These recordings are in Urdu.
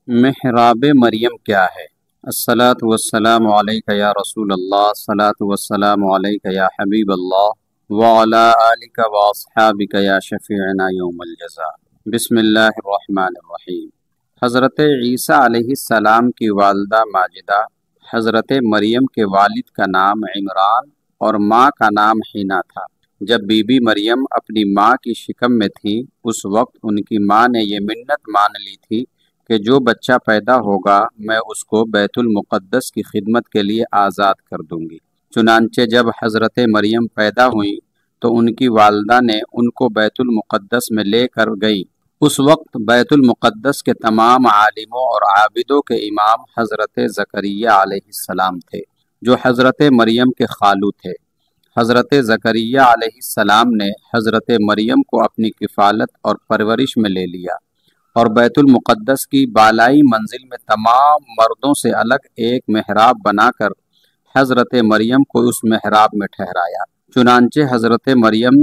محراب مریم کیا ہے؟ الصلاۃ والسلام علیک یا رسول اللہ، الصلاۃ والسلام علیک یا حبیب اللہ، وعلی آلک واصحابک یا شفیعنا یوم الجزاء۔ بسم اللہ الرحمن الرحیم۔ حضرت عیسیٰ علیہ السلام کی والدہ ماجدہ حضرت مریم کے والد کا نام عمران اور ماں کا نام حنا تھا۔ جب بی بی مریم اپنی ماں کی شکم میں تھی، اس وقت ان کی ماں نے یہ منت مان لی تھی کہ جو بچہ پیدا ہوگا میں اس کو بیت المقدس کی خدمت کے لیے آزاد کر دوں گی۔ چنانچہ جب حضرت مریم پیدا ہوئیں تو ان کی والدہ نے ان کو بیت المقدس میں لے کر گئی۔ اس وقت بیت المقدس کے تمام عالموں اور عابدوں کے امام حضرت زکریا علیہ السلام تھے، جو حضرت مریم کے خالو تھے۔ حضرت زکریا علیہ السلام نے حضرت مریم کو اپنی کفالت اور پرورش میں لے لیا اور بیت المقدس کی بالائی منزل میں تمام مردوں سے الگ ایک محراب بنا کر حضرت مریم کو اس محراب میں ٹھہرایا۔ چنانچہ حضرت مریم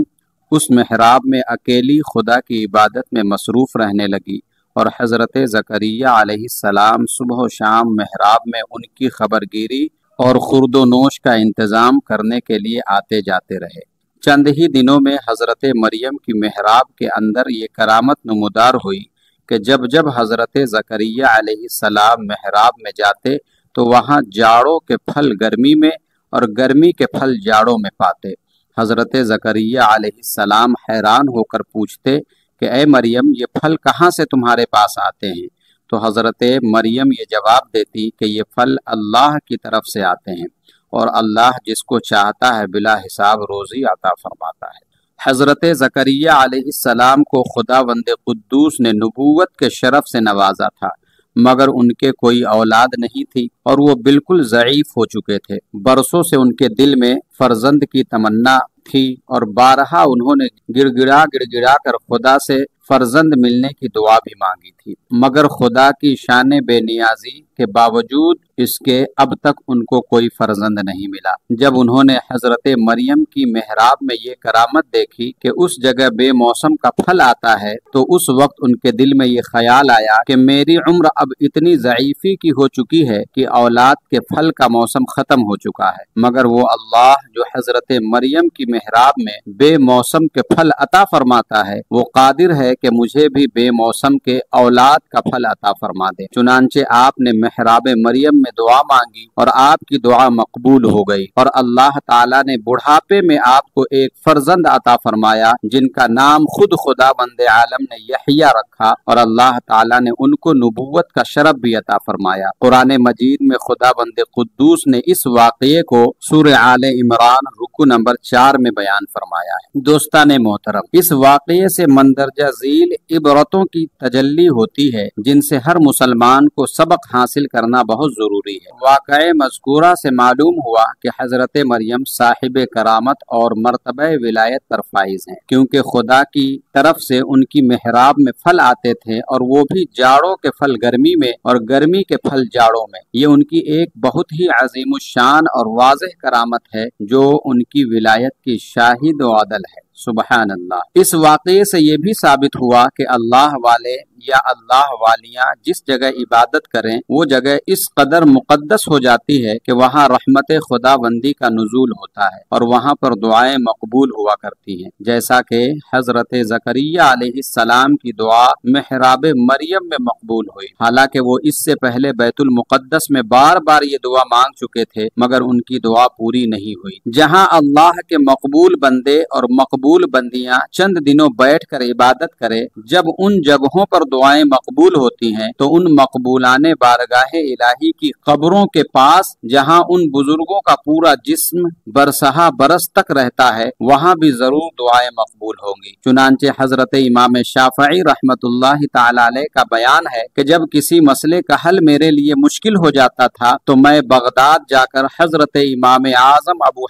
اس محراب میں اکیلی خدا کی عبادت میں مصروف رہنے لگی، اور حضرت زکریا علیہ السلام صبح و شام محراب میں ان کی خبرگیری اور خورد و نوش کا انتظام کرنے کے لیے آتے جاتے رہے۔ چند ہی دنوں میں حضرت مریم کی محراب کے اندر یہ کرامت نمودار ہوئی کہ جب جب حضرت زکریا علیہ السلام محراب میں جاتے تو وہاں جاڑوں کے پھل گرمی میں اور گرمی کے پھل جاڑوں میں پاتے۔ حضرت زکریا علیہ السلام حیران ہو کر پوچھتے کہ اے مریم، یہ پھل کہاں سے تمہارے پاس آتے ہیں؟ تو حضرت مریم یہ جواب دیتی کہ یہ پھل اللہ کی طرف سے آتے ہیں، اور اللہ جس کو چاہتا ہے بلا حساب روزی عطا فرماتا ہے۔ حضرت زکریا علیہ السلام کو خداوند قدوس نے نبوت کے شرف سے نوازا تھا، مگر ان کے کوئی اولاد نہیں تھی اور وہ بالکل ضعیف ہو چکے تھے۔ برسوں سے ان کے دل میں فرزند کی تمنا تھی اور بارہا انہوں نے گڑ گڑا کر خدا سے فرزند ملنے کی دعا بھی مانگی تھی، مگر خدا کی شان بے نیازی کے باوجود اس کے اب تک ان کو کوئی فرزند نہیں ملا۔ جب انہوں نے حضرت مریم کی محراب میں یہ کرامت دیکھی کہ اس جگہ بے موسم کا پھل آتا ہے، تو اس وقت ان کے دل میں یہ خیال آیا کہ میری عمر اب اتنی ضعیفی کی ہو چکی ہے کہ اولاد کے پھل کا موسم ختم ہو چکا ہے، مگر وہ اللہ جو حضرت مریم کی محراب میں بے موسم کے پھل عطا فرماتا ہے، وہ قادر ہے کہ مجھے بھی بے موسم کے اولاد کا پھل عطا فرما دے۔ چنانچہ آپ نے محراب مریم میں دعا مانگی اور آپ کی دعا مقبول ہو گئی، اور اللہ تعالیٰ نے بڑھاپے میں آپ کو ایک فرزند عطا فرمایا جن کا نام خود خداوند عالم نے یحییٰ رکھا، اور اللہ تعالیٰ نے ان کو نبوت کا شرف بھی عطا فرمایا۔ قرآن مجید میں خداوند قدوس نے اس واقعے کو سورہ آل عمران رکوع نمبر 4 میں بیان فرمایا ہے۔ دوستان محترم، اس واقعے سے مندرجہ ذیل عبرتوں کی تجلی ہوتی ہے جن سے ہر مسلمان کو سبق حاصل کرنا بہت ضروری ہے۔ واقعہ مذکورہ سے معلوم ہوا کہ حضرت مریم صاحب کرامت اور مرتبہ ولایت پر فائز ہیں، کیونکہ خدا کی طرف سے ان کی محراب میں پھل آتے تھے، اور وہ بھی جاڑوں کے پھل گرمی میں اور گرمی کے پھل جاڑوں میں۔ یہ ان کی ایک بہت ہی عظیم الشان اور واضح کرامت ہے جو ان کی ولایت کی شاہد و عدل ہے۔ سبحان اللہ۔ اس واقعے سے یہ بھی ثابت ہوا کہ اللہ والے یا اللہ والیاں جس جگہ عبادت کریں وہ جگہ اس قدر مقدس ہو جاتی ہے کہ وہاں رحمت خداوندی کا نزول ہوتا ہے اور وہاں پر دعائیں مقبول ہوا کرتی ہیں، جیسا کہ حضرت زکریا علیہ السلام کی دعا محراب مریم میں مقبول ہوئی۔ حالانکہ وہ اس سے پہلے بیت المقدس میں بار بار یہ دعا مانگ چکے تھے، مگر ان کی دعا پوری نہیں ہوئی۔ جہاں اللہ کے مقبول بندے اور مقبول بندیاں چند دنوں بیٹھ کر عبادت کرے، جب ان جگہوں پر دعائیں مقبول ہوتی ہیں تو ان مقبولانے بارگاہ الہی کی قبروں کے پاس جہاں ان بزرگوں کا پورا جسم برسہ برس تک رہتا ہے، وہاں بھی ضرور دعائیں مقبول ہوں گی۔ چنانچہ حضرت امام شافعی رحمت اللہ تعالی علیہ کا بیان ہے کہ جب کسی مسئلے کا حل میرے لیے مشکل ہو جاتا تھا تو میں بغداد جا کر حضرت امام اعظم ابو